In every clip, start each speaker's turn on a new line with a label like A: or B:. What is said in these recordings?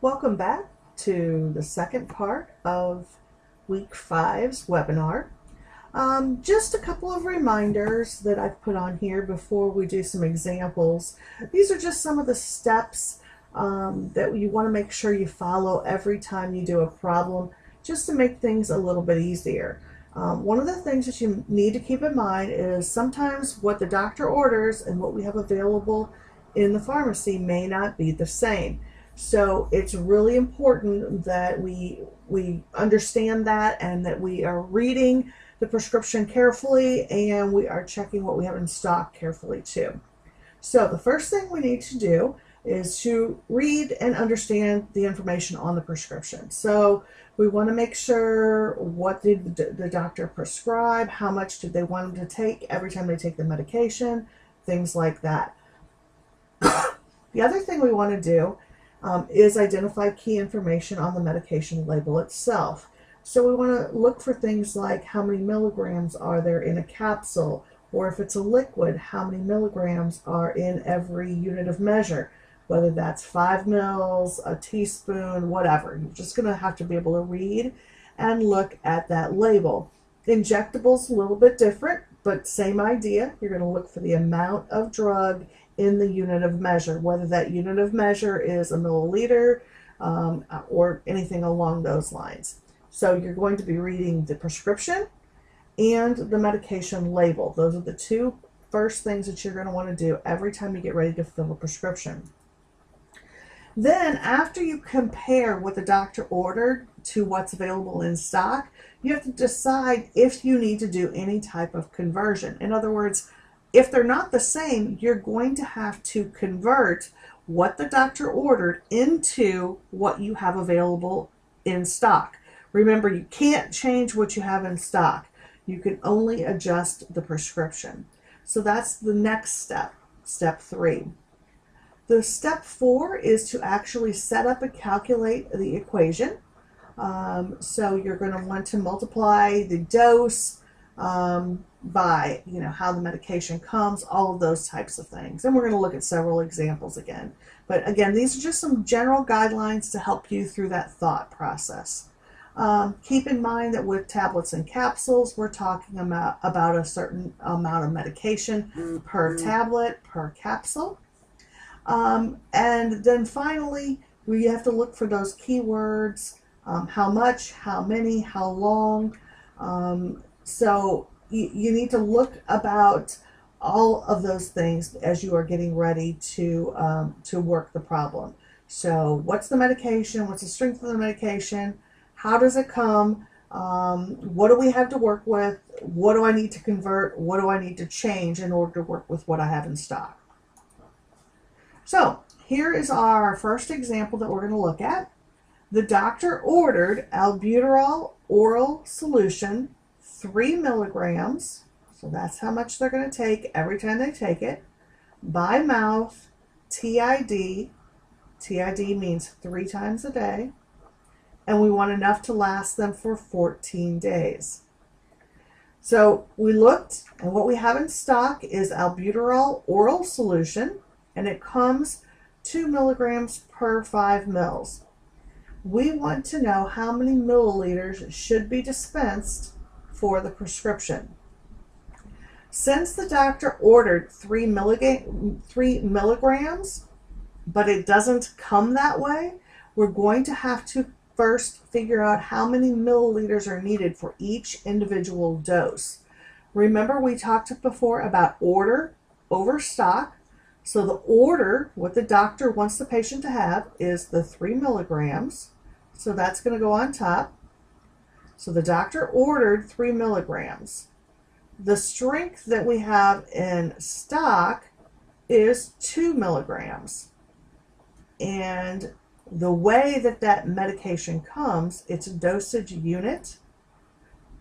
A: Welcome back to the second part of week five's webinar. Just a couple of reminders that I've put on here before we do some examples. These are just some of the steps that you want to make sure you follow every time you do a problem, just to make things a little bit easier. One of the things that you need to keep in mind is sometimes what the doctor orders and what we have available in the pharmacy may not be the same. So it's really important that we understand that, and that we are reading the prescription carefully, and we are checking what we have in stock carefully too. So the first thing we need to do is to read and understand the information on the prescription. So we want to make sure, what did the doctor prescribe, how much did they want them to take every time they take the medication, things like that. The other thing we want to do is identify key information on the medication label itself. So we want to look for things like how many milligrams are there in a capsule, or if it's a liquid, how many milligrams are in every unit of measure, whether that's 5 mils, a teaspoon, whatever. You're just going to have to be able to read and look at that label. Injectables, a little bit different, but same idea. You're going to look for the amount of drug in the unit of measure, whether that unit of measure is a milliliter or anything along those lines. So you're going to be reading the prescription and the medication label. Those are the two first things that you're going to want to do every time you get ready to fill a prescription. Then, after you compare what the doctor ordered to what's available in stock, you have to decide if you need to do any type of conversion. In other words, if they're not the same, you're going to have to convert what the doctor ordered into what you have available in stock. Remember, you can't change what you have in stock. You can only adjust the prescription. So that's the next step, step 3. The step 4 is to actually set up and calculate the equation. So you're going to want to multiply the dose by how the medication comes, all of those types of things. And we're going to look at several examples again. But again, these are just some general guidelines to help you through that thought process. Keep in mind that with tablets and capsules, we're talking about a certain amount of medication per tablet, per capsule. And then finally, we have to look for those keywords, how much, how many, how long. So you need to look about all of those things as you are getting ready to work the problem. So what's the medication? What's the strength of the medication? How does it come? What do we have to work with? What do I need to convert? What do I need to change in order to work with what I have in stock? So here is our first example that we're going to look at. The doctor ordered albuterol oral solution, 3 milligrams. So that's how much they're going to take every time they take it. By mouth, TID. TID means 3 times a day. And we want enough to last them for 14 days. So we looked, and what we have in stock is albuterol oral solution, and it comes 2 milligrams per 5 mils. We want to know how many milliliters should be dispensed for the prescription. Since the doctor ordered 3 milligrams, but it doesn't come that way, we're going to have to first figure out how many milliliters are needed for each individual dose. Remember, we talked before about order over stock. So the order, what the doctor wants the patient to have, is the 3 milligrams. So that's going to go on top. So the doctor ordered 3 milligrams. The strength that we have in stock is 2 milligrams. And the way that that medication comes, its dosage unit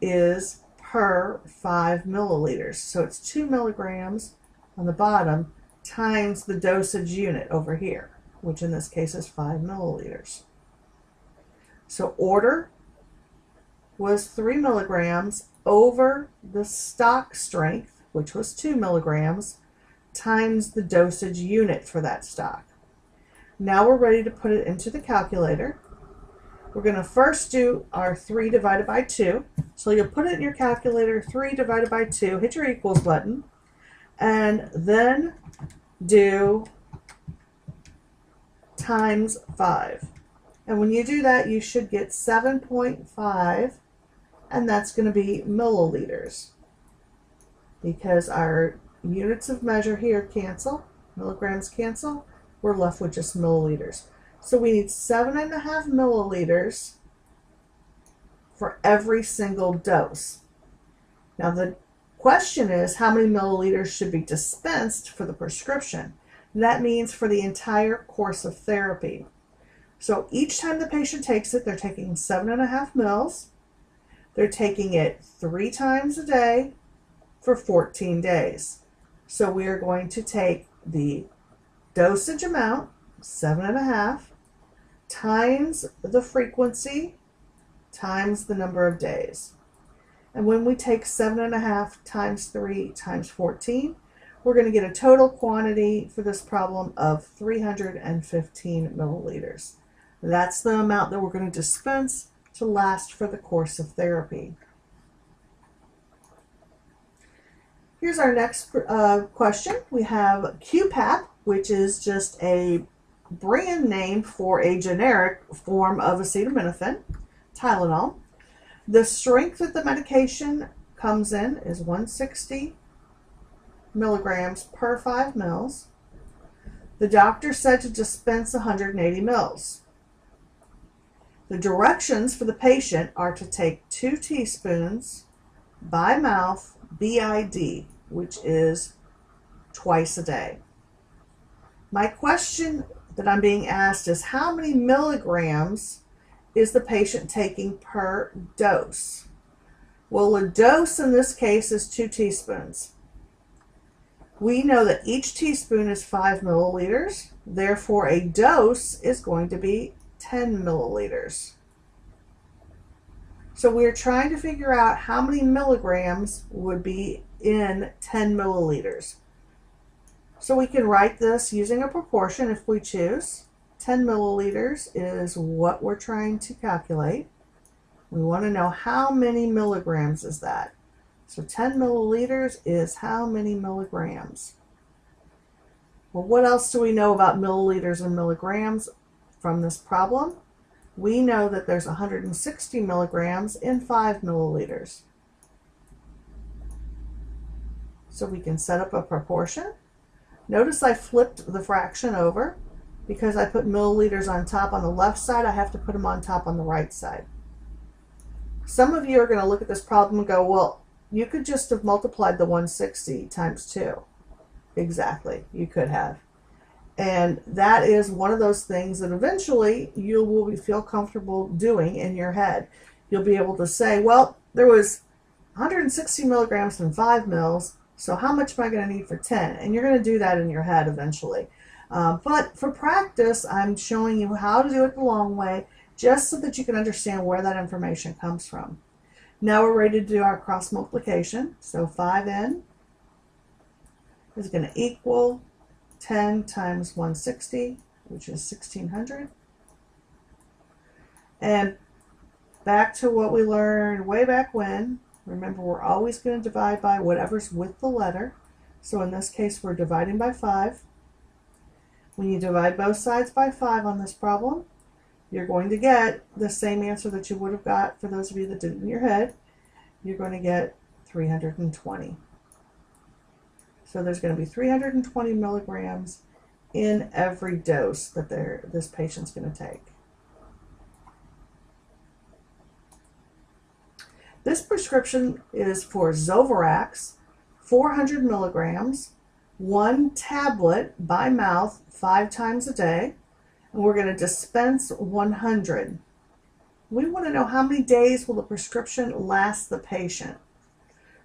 A: is per 5 milliliters. So it's 2 milligrams on the bottom times the dosage unit over here, which in this case is 5 milliliters. So order was 3 milligrams over the stock strength, which was 2 milligrams, times the dosage unit for that stock. Now we're ready to put it into the calculator. We're going to first do our 3 divided by 2. So you'll put it in your calculator, 3 divided by 2, hit your equals button, and then do times 5. And when you do that, you should get 7.5, and that's going to be milliliters. Because our units of measure here cancel, milligrams cancel, we're left with just milliliters. So we need 7.5 milliliters for every single dose. Now the question is, how many milliliters should be dispensed for the prescription? That means for the entire course of therapy. So each time the patient takes it, they're taking 7.5 mils. They're taking it 3 times a day for 14 days. So we are going to take the dosage amount, 7.5, times the frequency, times the number of days. And when we take 7.5 times 3 times 14, we're going to get a total quantity for this problem of 315 milliliters. That's the amount that we're going to dispense to last for the course of therapy. Here's our next question. We have QPAP, which is just a brand name for a generic form of acetaminophen, Tylenol. The strength that the medication comes in is 160 milligrams per 5 mils. The doctor said to dispense 180 mils. The directions for the patient are to take 2 teaspoons by mouth, BID, which is twice a day. My question that I'm being asked is, how many milligrams is the patient taking per dose? Well, a dose in this case is 2 teaspoons. We know that each teaspoon is 5 milliliters, therefore a dose is going to be 10 milliliters. So we're trying to figure out how many milligrams would be in 10 milliliters. So we can write this using a proportion if we choose. 10 milliliters is what we're trying to calculate. We want to know how many milligrams is that. So 10 milliliters is how many milligrams? Well, what else do we know about milliliters and milligrams from this problem? We know that there's 160 milligrams in 5 milliliters. So we can set up a proportion. Notice I flipped the fraction over. Because I put milliliters on top on the left side, I have to put them on top on the right side. Some of you are going to look at this problem and go, well, you could just have multiplied the 160 times 2. Exactly, you could have. And that is one of those things that eventually you will feel comfortable doing in your head. You'll be able to say, well, there was 160 milligrams in 5 mils, so how much am I going to need for 10? And you're going to do that in your head eventually. But for practice, I'm showing you how to do it the long way, just so that you can understand where that information comes from. Now we're ready to do our cross multiplication. So 5n is going to equal 10 times 160, which is 1600. And back to what we learned way back when. Remember, we're always going to divide by whatever's with the letter. So in this case, we're dividing by 5. When you divide both sides by 5 on this problem, you're going to get the same answer that you would have got for those of you that did it in your head. You're going to get 320. So there's going to be 320 milligrams in every dose that this patient's going to take. This prescription is for Zovirax, 400 milligrams, 1 tablet by mouth 5 times a day, and we're going to dispense 100. We want to know how many days will the prescription last the patient.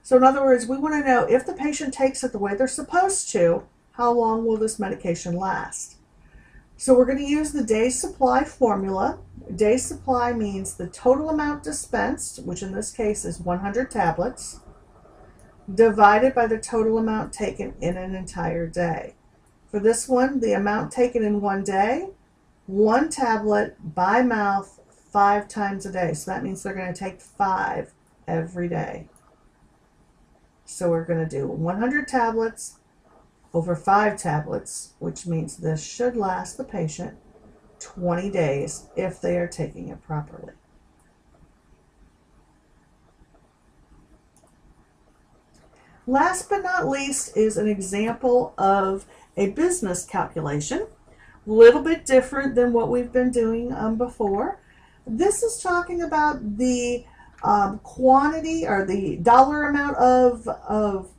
A: So in other words, we want to know if the patient takes it the way they're supposed to, how long will this medication last? So we're going to use the days supply formula. Days supply means the total amount dispensed, which in this case is 100 tablets, divided by the total amount taken in an entire day. For this one, the amount taken in one day 1 tablet by mouth 5 times a day. So that means they're going to take 5 every day. So we're going to do 100 tablets over 5 tablets, which means this should last the patient 20 days if they are taking it properly. Last but not least is an example of a business calculation. A little bit different than what we've been doing before. This is talking about the quantity or the dollar amount of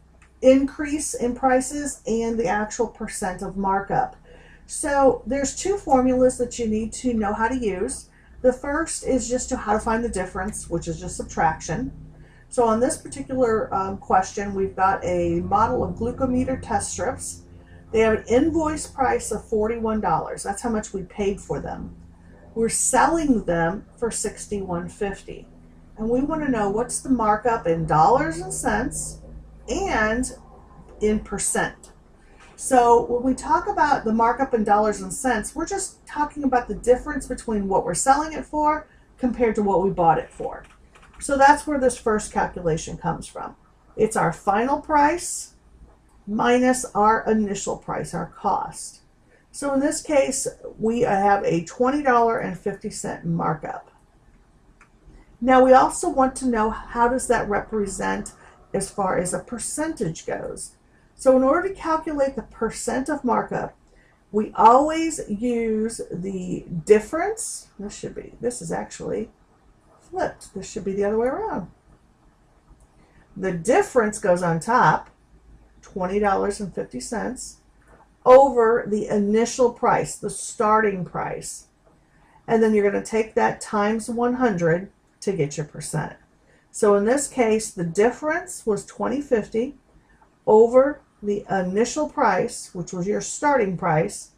A: increase in prices and the actual percent of markup. So there's 2 formulas that you need to know how to use. The first is just how to find the difference, which is just subtraction. So on this particular question, we've got a model of glucometer test strips. They have an invoice price of $41. That's how much we paid for them. We're selling them for $61.50. And we want to know what's the markup in dollars and cents and in percent. So when we talk about the markup in dollars and cents, we're just talking about the difference between what we're selling it for compared to what we bought it for. So that's where this first calculation comes from. It's our final price minus our initial price, our cost. So in this case, we have a $20.50 markup. Now we also want to know how does that represent as far as a percentage goes. So in order to calculate the percent of markup, we always use the difference. This is actually flipped. This should be the other way around. The difference goes on top, $20.50, over the initial price, the starting price. And then you're going to take that times 100 to get your percent. So in this case, the difference was $20.50 over the initial price, which was your starting price,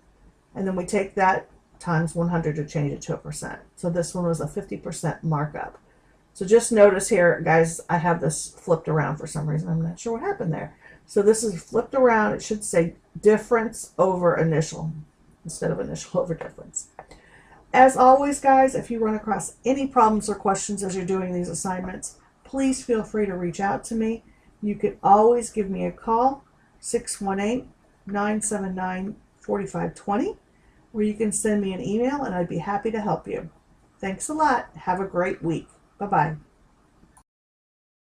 A: and then we take that times 100 to change it to a percent. So this one was a 50% markup. So just notice here, guys, I have this flipped around for some reason. I'm not sure what happened there. So this is flipped around. It should say difference over initial instead of initial over difference. As always, guys, if you run across any problems or questions as you're doing these assignments, please feel free to reach out to me. You can always give me a call, 618-979-4520, or you can send me an email and I'd be happy to help you. Thanks a lot. Have a great week. Bye-bye.